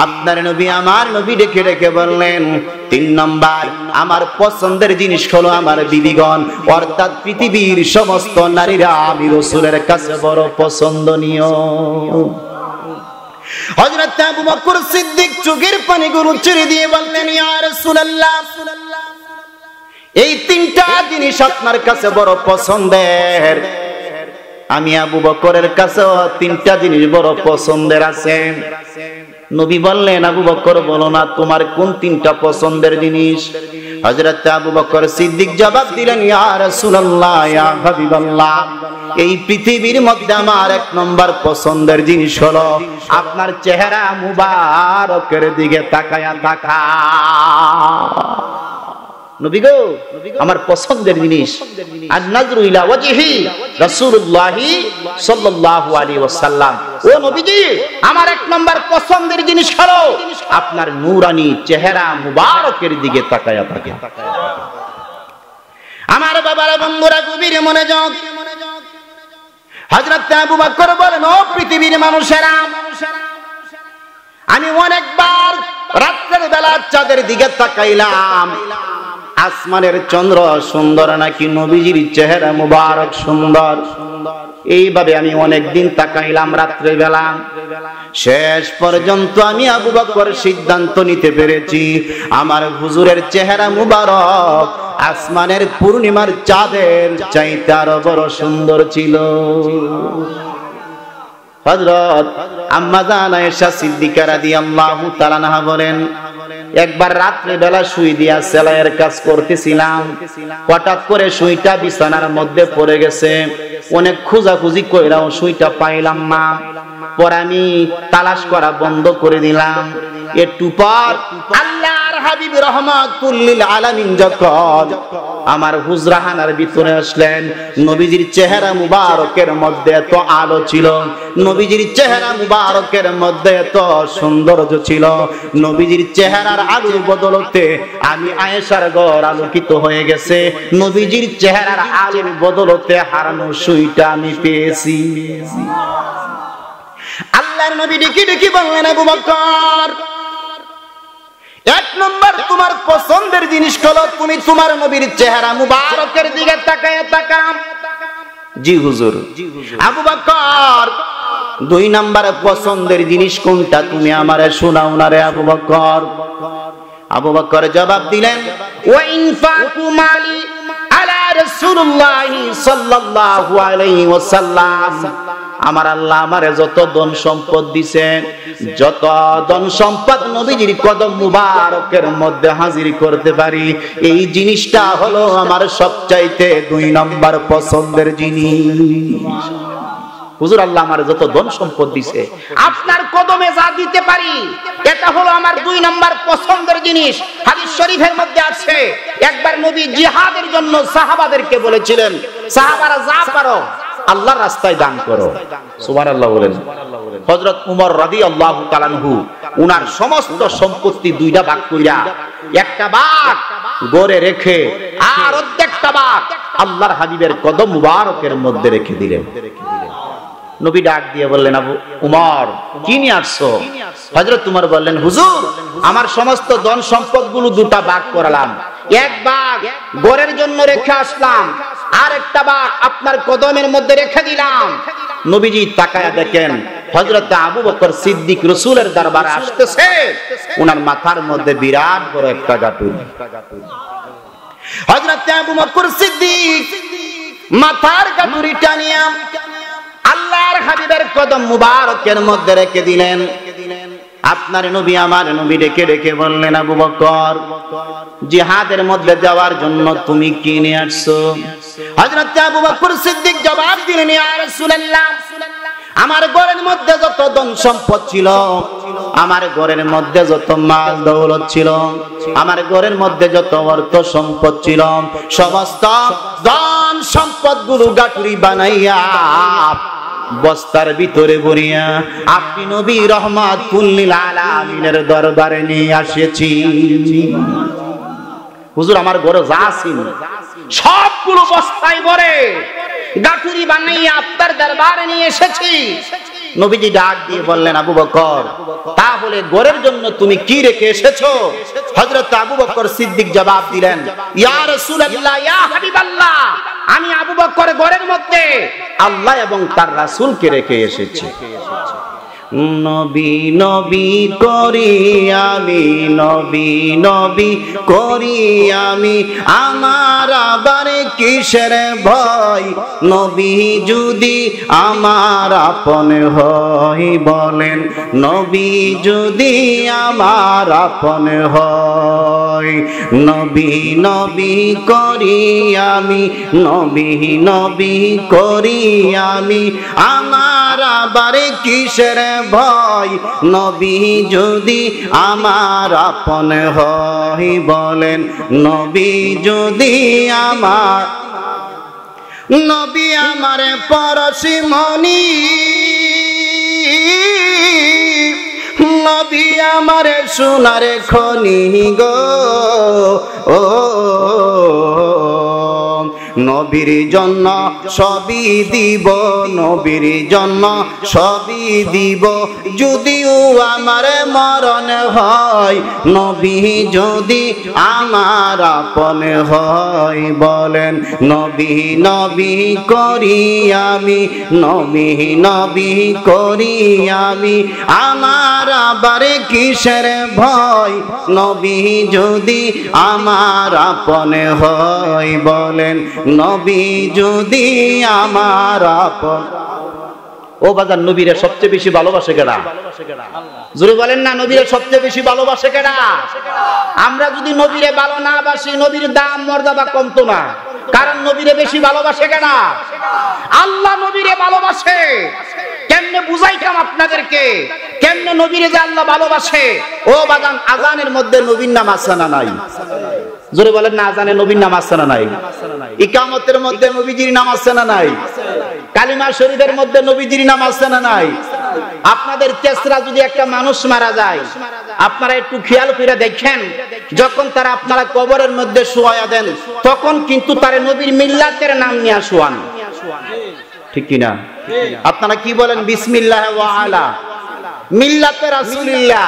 আপনার নবী, আমার নবী ডেকে ডেকে বললেন, তিন নম্বর আমার পছন্দের জিনিস হলো আমার বিবিগণ, অর্থাৎ পৃথিবীর সমস্ত নারীরা আমি রাসূলের কাছে বড় পছন্দনীয়। হযরত আবু বকর সিদ্দিক চোখের পানিগুলো ছেড়ে দিয়ে বললেন, ইয়া রাসূলুল্লাহ, এই তিনটা জিনিস আপনার কাছে বড় পছন্দের, আমি আবু বকরের কাছেও তিনটা জিনিস বড় পছন্দের আছে। নবী বললেন, আবু বকর বলো না, তোমার কোন তিনটা পছন্দের জিনিস? হযরত আবু বকর সিদ্দিক জবাব দিলেন, ইয়া রাসূলুল্লাহ, ইয়া হাবিবাল্লাহ, এই পৃথিবীর মধ্যে আমার এক নম্বর পছন্দের জিনিস হলো আপনার চেহারা মুবারকের দিকে তাকায়া থাকা। নবী গো, আমার পছন্দের জিনিস আর নাজরু ইলা ওয়াজহি রাসূলুল্লাহ সাল্লাল্লাহু আলাইহি ওয়াসাল্লাম। ও নবীজি, আমার এক নাম্বার পছন্দের জিনিস হলো আপনার নূরানি চেহারা মুবারকের দিকে তাকায়া থাকে। আমার বাবারা, বন্ধুরা, গভীর মনোযোগ। হযরত আবু বকর বলেন, ও পৃথিবীর মানুষেরা, আমি অনেকবার রাতের বেলা চাঁদের দিকে তাকাইলাম, আসমানের চন্দ্র সুন্দর নাকি নবীজির চেহারা মুবারক সুন্দর। এইভাবে আমি অনেকদিন তাকাইলাম রাত্রে বেলা। শেষ পর্যন্ত আমি আবু বকর সিদ্ধান্ত নিতে পেরেছি, আমার হুজুরের চেহারা মুবারক আসমানের পূর্ণিমার চাঁদের চাইতে আরো বড় সুন্দর ছিল। হযরত আম্মা জান আয়েশা সিদ্দিকা রাদিয়াল্লাহু তাআলা আনহা বলেন, একবার রাত্রে বেলা শুই দিয়া সেলাইয়ের কাজ করতেছিলাম, হঠাৎ করে সুইটা বিছানার মধ্যে পড়ে গেছে। অনেক খোঁজাখুঁজি কইরাও সুইটা পাইলাম না। পরে আমি তালাশ করা বন্ধ করে দিলাম। একটু পর আল্লাহর হাবিব রাহমাতুল লিল আলামিন যখন আমার হুজরাখানার ভিতরে আসলেন, নবীজির চেহারা মুবারকের মধ্যে এত আলো ছিল, নবীজির চেহারা মুবারকের মধ্যে এত সৌন্দর্য ছিল, নবীজির চেহারার আলোর বদলতে আমি আয়েশার ঘর আলোকিত হয়ে গেছে। নবীজির চেহারার আলোর বদলতে হারানো সুইটা আমি পেয়েছি। আল্লাহর নবী ডেকে ডেকে বললেন, আবু বকর, এক নম্বর তোমার পছন্দের জিনিস হলো তুমি তোমার নবীর চেহারা মুবারকের দিকে তাকায়া তাকাম। জি হুজুর। আবু বকর, দুই নম্বর পছন্দের জিনিস কোনটা তুমি আমারে শোনাও না রে আবু বকর। আবু বকর জবাব দিলেন, ওয়া ইনফাকু মালি আলা রাসূলুল্লাহ সাল্লাল্লাহু আলাইহি ওয়াসাল্লাম। আমার আল্লাহ আমারে যত ধন সম্পদ দিবেন, যত ধন সম্পদ নবীজির কদম মুবারকের মধ্যে হাজির করতে পারি, এই জিনিসটা হলো আমার সবচাইতে দুই নম্বর পছন্দের জিনিস। হুজুর, আল্লাহ আমার যত ধন সম্পদ দিছে, আপনার কদমে যা দিতে পারি, এটা হলো আমার দুই নম্বর পছন্দের জিনিস। হাদিস শরীফের মধ্যে আছে, একবার নবী জিহাদের জন্য সাহাবাদেরকে বলেছিলেন, সাহাবারা যা পারো আল্লাহর রাস্তায় দান করো। সুবহানাল্লাহ বলেন। হযরত উমর রাদিয়াল্লাহু তাআলা আনহু উনার সমস্ত সম্পত্তি দুইটা ভাগ কইরা একটা ভাগ গড়ে রেখে আর অর্ধেকটা ভাগ আল্লাহর হাবিবের কদম মুবারকের মধ্যে রেখে দিলেন। নবী ডাক দিয়ে বললেন, আবু উমর, কি নিয়ে আসছো? হযরত উমর বললেন, হুজুর, আমার সমস্ত ধন সম্পদ গুলো দুটা ভাগ করালাম, এক ভাগ ঘরের জন্য রেখে আসলাম, আর একটা ভাগ আপনার কদমের মধ্যে রেখে দিলাম। নবীজি তাকায়া দেখেন হযরত আবু বকর সিদ্দিক রাসূলের দরবারে আসতেছে, ওনার মাথার মধ্যে বিরাট বড় একটা গাঁটুরি। হযরত আবু বকর সিদ্দিক মাথার গাঁটুরিটা নিয়ে আল্লাহর হাবিবের কদম মুবারকের মধ্যে রেখে দিলেন। আপনার নবী আমার নবী ডেকে ডেকে বললেন, আবু বকর, জিহাদের মধ্যে যাওয়ার জন্য তুমি কি নিয়ে আসছো? হযরত আবু বকর সিদ্দিক জবাব দিলেন, ইয়া রাসূলুল্লাহ, আমার ঘরের মধ্যে যত ধন সম্পদ ছিল, আমার ঘরের মধ্যে যত মাল দৌলত ছিল, আমার ঘরের মধ্যে যত অর্থ সম্পদ ছিল, সমস্ত ধন সম্পদ গুলো গাঁটুরি বানাইয়া বস্তার ভিতরে ভরিয়া আপনি নবী রহমাতুল লিল আলামিনের দরবারে নিয়ে আসেছি। হুজুর, আমার ঘরে যা ছিল সবগুলো বস্তায় ভরে গাঁটুরি বানাইয়া আপনার দরবারে নিয়ে এসেছি। নবীজি ডাক দিয়ে বললেন, আবু বকর, তাহলে ঘরের জন্য তুমি কি রেখে এসেছো? হযরত আবু বকর সিদ্দিক জবাব দিলেন, ইয়া রাসূলুল্লাহ, ইয়া হাবিবাল্লাহ, আমি আবু বকর ঘরের মধ্যে আল্লাহ এবং তার রাসূলকে রেখে এসেছি। নবী নবী করি আমি, নবী নবী করি আমি, আমার আবার কিসের ভয়? নবী যদি আমার আপন হয়, বলেন নবী যদি আমার আপন হয়। নবী নবী করি আমি, নবী নবী করি আমি, আমার আবার কিসের ভয়? নবী যদি আমার আপন হয়, বলেন নবী যদি আমার, নবী আমার পরশমণি, নবী আমার সোনার খনি গো, ও নবীর জন্য সবই দিব, নবীর জন্য সবই দিব, যদিও আমার মরণ হয়। নবী যদি আমার আপন হয়, বলেন নবী নবী করি আমি, নবী নবী করি আমি, আমার আবার কিসের ভয়? নবী যদি আমার আপন হয়, বলেন নবী যদি আমার আপন। ও বাজার, নবীরে সবচেয়ে বেশি ভালোবাসে কেডা? জোরে বলেন না, নবীরে সবচেয়ে বেশি ভালোবাসে কেডা? আমরা যদি নবীরে ভালো না বাসি, নবীর দাম মর্যাদা কমতো না। কারণ নবীরে বেশি ভালোবাসে কেডা? আল্লাহ নবীরে ভালোবাসে। কেমনে বুঝাইতাম আপনাদেরকে কেমনে নবীরে যে আল্লাহ ভালোবাসে? ও বাজান, আজানের মধ্যে নবীর নাম আছে না নাই? জোরে বলেন না, আজানে নবীর নাম আছে না নাই? ইকামতের মধ্যে নবীজির নাম আছে না নাই? কালিমা শরীফের মধ্যে নবীজির নাম আছে না নাই? আপনাদের তেসরা যদি একটা মানুষ মারা যায়, আপনারা একটু খেয়াল করে দেখেন, যখন তারা আপনারা কবরের মধ্যে শোয়া দেন, তখন কিন্তু তারা নবীর মিল্লাতের নাম নিয়ে শোয়ান, ঠিক কিনা? আপনারা কি বলেন? বিসমিল্লাহ ওয়া আলা মিল্লাতে রাসূলিল্লাহ,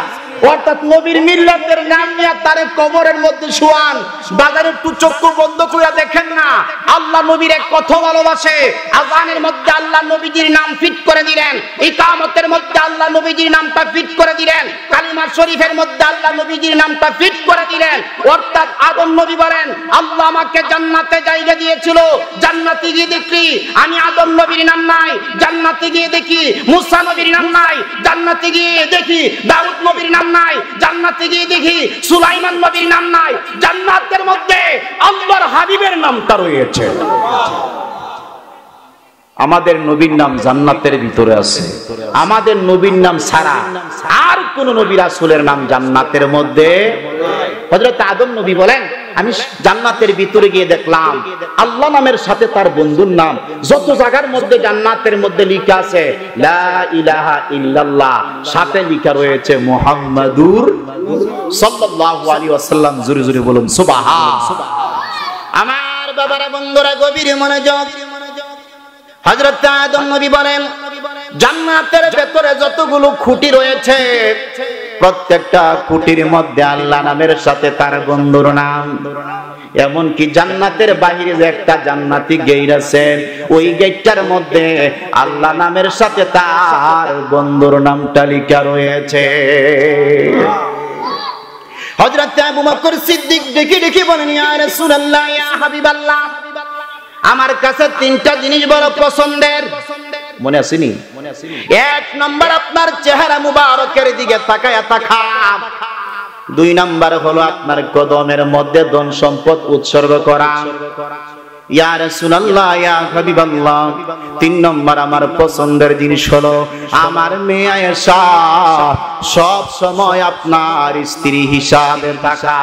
অর্থাৎ নবীর মিল্লাতের নাম নিয়ে তারে কবরের মধ্যে শোয়ান। বাজারে একটু চক্ষু বন্ধ করে দেখেন না, আল্লাহ নবীর এক কত ভালোবাসে। আযানের মধ্যে আল্লাহ নবীজির নাম ফিট করে দিলেন, ইকামতের মধ্যে আল্লাহ নবীজির নামটা ফিট করে দিলেন, কালিমা শরীফের মধ্যে আল্লাহ নবীজির নামটা ফিট করে দিলেন। অর্থাৎ আদম নবী বলেন, আল্লাহ আমাকে জান্নাতে জায়গা দিয়েছিল, জান্নাতে গিয়ে দেখি আমি আদম নবীর নাম নাই, জান্নাতে গিয়ে দেখি মুসা নবীর নাম নাই, জান্নাতে গিয়ে দেখি দাউদ নবীর নাম নাই, জান্নাতে গিয়ে দেখি সুলাইমান নবীর নাম নাই। জান্নাতের মধ্যে আল্লাহর হাবিবের নামটা রয়েছে। আমাদের নবীর নাম জান্নাতের ভিতরে আছে। আমাদের নবীর নাম ছাড়া আর কোন নবী রাসূলের নাম জান্নাতের মধ্যে। হযরত আদম নবী বলেন, আমি জান্নাতের ভিতরে গিয়ে দেখলাম আল্লাহ নামের সাথে তার বন্ধুর নাম যত জায়গার মধ্যে জান্নাতের মধ্যে লেখা আছে লা ইলাহা ইল্লাল্লাহ, সাথে লেখা রয়েছে মুহাম্মাদুর সাল্লাল্লাহু আলাইহি ওয়াসাল্লাম। জোরে জোরে বলুন সুবহান। আমার বাবারা, বন্ধুরা, গভীর মনোযোগ। হযরত আদম নবী বলেন, জান্নাতের ভেতরে যতগুলো খুঁটি রয়েছে প্রত্যেকটা কুটির মধ্যে আল্লাহ নামের সাথে তার বন্ধুর নাম। এমনকি জান্নাতের বাহিরে যে একটা জান্নাতি গেট আছে, ওই গেটটার মধ্যে আল্লাহ নামের সাথে তার বন্ধুর নামটা লেখা রয়েছে। হযরত আবু বকর সিদ্দিক ডেকে ডেকে বলেন, ইয়া রাসূলুল্লাহ, ইয়া হাবিবাল্লাহ, আমার কাছে তিনটা জিনিস বড় পছন্দের। মনে আসেনি? এক নম্বর আপনার চেহারা মুবারকের দিকে তাকায়া থাকা, দুই নাম্বার হলো আপনার কদমের মধ্যে ধন সম্পদ উৎসর্গ করা, ইয়া রাসূলুল্লাহ, ইয়া হাবিবাল্লাহ, তিন নম্বর আমার পছন্দের জিনিস হলো আমার মেয়ে আয়েশা সব সময় আপনার স্ত্রী হিসাবে থাকা।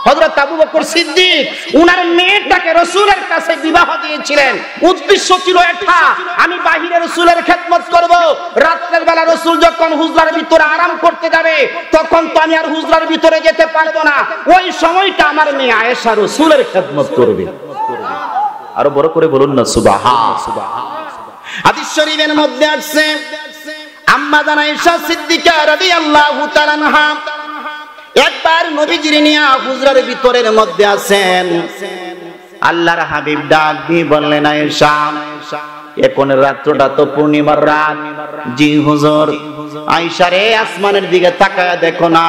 হযরত আবু বকর সিদ্দিক উনার মেয়েটাকে রাসূলের কাছে বিবাহ দিয়েছিলেন। উদ্দেশ্য ছিল এটা, আমি বাহিরে রাসূলের খেদমত করব, রাতের বেলা রাসূল যখন হুজরার ভিতরে আরাম করতে যাবে তখন তো আমি আর হুজরার ভিতরে যেতে পারবো না, ওই সময়টা আমার মেয়ে আয়েশা রাসূলের খেদমত করবে। আরো বড় করে বলুন না সুবহানাল্লাহ। হাদিস শরীফের মধ্যে আছে, আম্মা জান আয়েশা সিদ্দিকা রাদিয়াল্লাহু তাআলা আনহা একবার নবীজির নিয়ে হুজরার ভিতরের মধ্যে আছেন। আল্লাহর হাবিব ডাক দিয়ে বললেন, আয়েশা, এখন রাতটা তো পূর্ণিমার রাত। জি হুজুর। আয়েশা রে, আসমানের দিকে তাকায় দেখো না,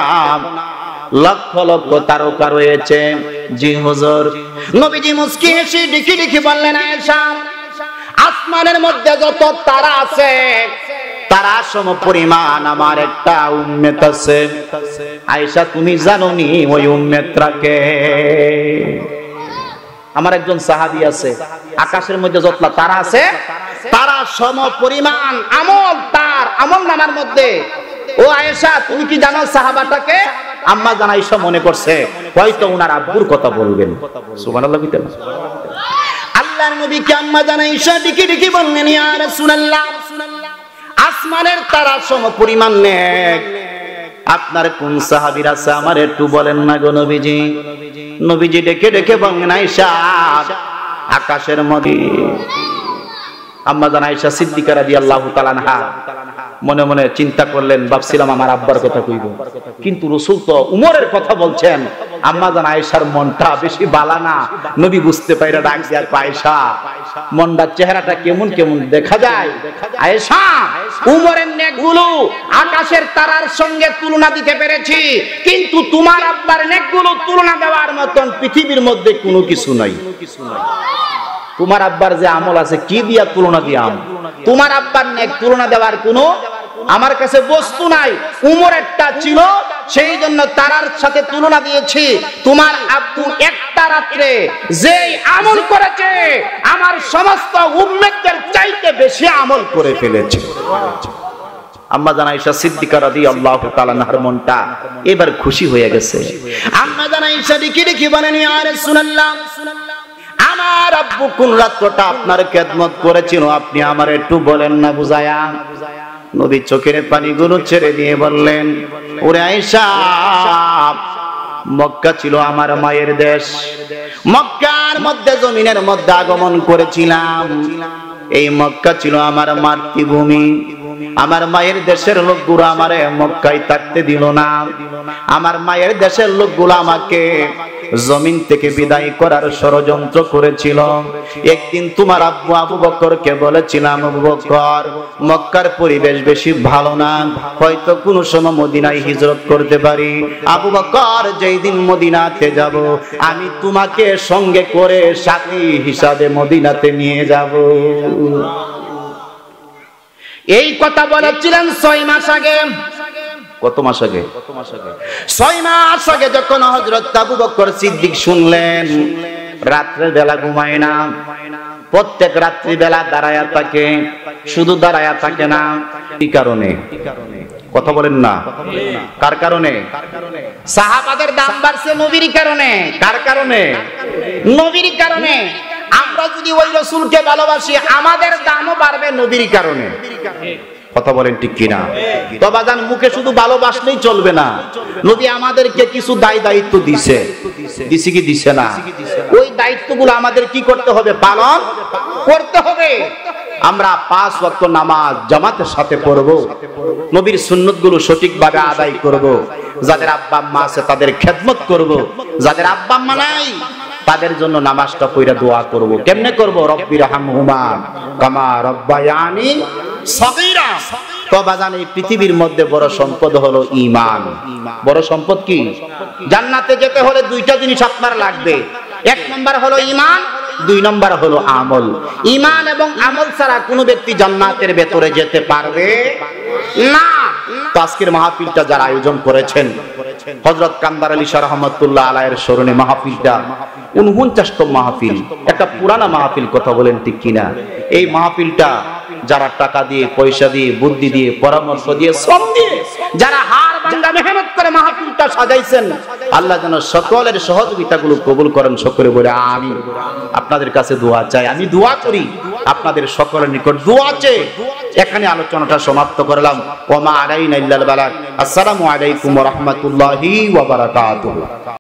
লক্ষ লক্ষ তারকা রয়েছে। জি হুজুর। নবীজি মুস্কি হেসে ডেকে ডেকে বললেন, আয়েশা, আসমানের মধ্যে যত তারা আছে তারা সম পরিমাণ আমার একটা উম্মত আছে। আয়েশা, তুমি জানো নি ওই উম্মতটাকে? আমার একজন সাহাবী আছে, আকাশের মধ্যে যতলা তারা আছে তারা সম পরিমাণ আমল তার আমল নামার মধ্যে। ও আয়েশা, তুমি কি জানো সাহাবাটাকে? আম্মা জান আয়েশা মনে করছে হয়তো উনার আব্বুর কথা বলবেন। সুবহানাল্লাহ। আল্লাহর নবীকে আম্মা জান আয়েশা ডেকে ডেকে বললেন, ইয়া রাসূলুল্লাহ, আসমানের তারা সম পরিমাণ নেক আপনার কোন সাহাবীর আছে আমার একটু বলেন না গো নবীজি। নবীজি ডেকে ডেকে বললেন, আয়েশা, আকাশের মধ্যে। আম্মা জান আয়েশা সিদ্দিকা রাদিয়াল্লাহু তাআলা আনহা মনে মনে চিন্তা করলেন, ভাবছিলাম আমার আব্বার কথা কইব, কিন্তু রাসূল তো উমরের কথা বলছেন। আম্মা জান আয়েশার মনটা বেশি বালা না। নবী বুঝতে পাইরা ডাক দিয়া, আয়েশা, মনটার চেহারাটা কেমন কেমন দেখা যায়। আয়েশা, উমরের নেকগুলো আকাশের তারার সঙ্গে তুলনা দিতে পেরেছি, কিন্তু তোমার আব্বার নেকগুলো তুলনা দেওয়ার মতন পৃথিবীর মধ্যে কোনো কিছু নাই। তোমার আব্বার যে আমল আছে, কি দিয়া তুলনা দিয়া? তোমার আব্বার নেক তুলনা দেওয়ার কোনো আমার কাছে বস্তু নাই। উমরেরটা ছিল, সেই জন্য তারার সাথে তুলনা দিয়েছি। তোমার আব্বু একটা রাত্রে যেই আমল করেছে আমার সমস্ত উম্মতদের চাইতে বেশি আমল করে ফেলেছে। আম্মা জান আয়েশা সিদ্দিকা রাদিয়াল্লাহু তাআলা আনহার মনটা এবার খুশি হয়ে গেছে। আম্মা জান আয়েশা ডেকে ডেকে বলেন, ইয়া রাসূলুল্লাহ, আমার আব্বু কোন রাতটা আপনার খেদমত করেছিল আপনি আমার একটু বলেন না বুঝায়া। নবী চোখের পানিগুলো ছেড়ে দিয়ে বললেন, ওরে আয়েশা, মক্কা ছিল আমার মায়ের দেশ। মক্কার মধ্যে জমিনের মধ্যে আগমন করেছিলাম। এই মক্কা ছিল আমার মাতৃভূমি। আমার মায়ের দেশের লোকগুলো আমারে মক্কায় থাকতে দিল না। আমার মায়ের দেশের লোকগুলো আমাকে জমিন থেকে বিদায় করার ষড়যন্ত্র করেছিল। একদিন তোমার আব্বু আবু বকরকে বলেছিলাম, আবু বকর, মক্কার পরিবেশ বেশি ভালো না, হয়তো কোনো সময় মদিনায় হিজরত করতে পারি। আবু বকর, যেই দিন মদিনাতে যাব আমি তোমাকে সঙ্গে করে সাথী হিসাবে মদিনাতে নিয়ে যাব। এই কথা বলেছিলেন 6 মাস আগে। কত মাস আগে? 6 মাস আগে যখন হযরত আবু বকর সিদ্দিক শুনলেন রাত্রে বেলা ঘুমায় না, প্রত্যেক রাত্রি বেলা দাঁড়ায়া থাকে। শুধু দাঁড়ায়া থাকে না, কি কারণে? কথা বলেন না। কার কারণে? সাহাবাদের দাম বাড়ছে নবীর কারণে। কার কারণে? নবীর কারণে। আমরা যদি ওই রাসূলকে ভালোবাসি আমাদের দামও বাড়বে নবীর কারণে। কথা বলেন ঠিক কিনা? তো বাজান, মুখে শুধু ভালোবাসলেই চলবে না। নবী আমাদেরকে কিছু দায়িত্ব দিছে, দিছে কি দিছে না? ওই দায়িত্বগুলো আমাদের কি করতে হবে? পালন করতে হবে। আমরা 5 ওয়াক্ত নামাজ জামাতের সাথে পড়ব, নবীর সুন্নতগুলো সঠিকভাবে আদায় করব, যাদের আব্বা আম্মা আছে তাদের খেদমত করব, যাদের আব্বা আম্মা নাই তাদের জন্য নামাজটা পড়া দোয়া করব। কেমনে করব? রব্বিরহামহুমা কামা রব্বায়ানি সগীরা। তো বাজান, এই পৃথিবীর মধ্যে বড় সম্পদ হলো ঈমান। বড় সম্পদ কি? জান্নাতে যেতে হলে দুইটা জিনিস আপনার লাগবে। এক নাম্বার হলো ঈমান, 2 নাম্বার হলো আমল। ঈমান এবং আমল ছাড়া কোনো ব্যক্তি জান্নাতের ভেতরে যেতে পারবে না। তো আজকের মাহফিলটা যারা আয়োজন করেছেন, হযরত কান্দার আলী শাহ রহমাতুল্লাহ আলাইহির স্মরণে মাহফিলটা 49তম মাহফিল, একটা পুরানা মাহফিল, কথা বলেন ঠিক কিনা? এই মাহফিলটা যারা টাকা দিয়ে, পয়সা দিয়ে, বুদ্ধি দিয়ে, পরামর্শ দিয়ে, শ্রম দিয়ে, যারা হাড় ভাঙা মেহনত করে মাহফিলটা সাজাইছেন, আল্লাহ যেন সকলের সহযোগিতাগুলো কবুল করেন। সকলে বলে আমিন। আপনাদের কাছে দোয়া চাই, আমি দোয়া করি, আপনাদের সকলের নিকট দোয়া চাই। এখানে আলোচনাটা সমাপ্ত করলাম। ওয়া মা আলাইনা ইল্লাল বালাগ। আসসালামু আলাইকুম ওয়া রাহমাতুল্লাহি ওয়া বারাকাতুহু।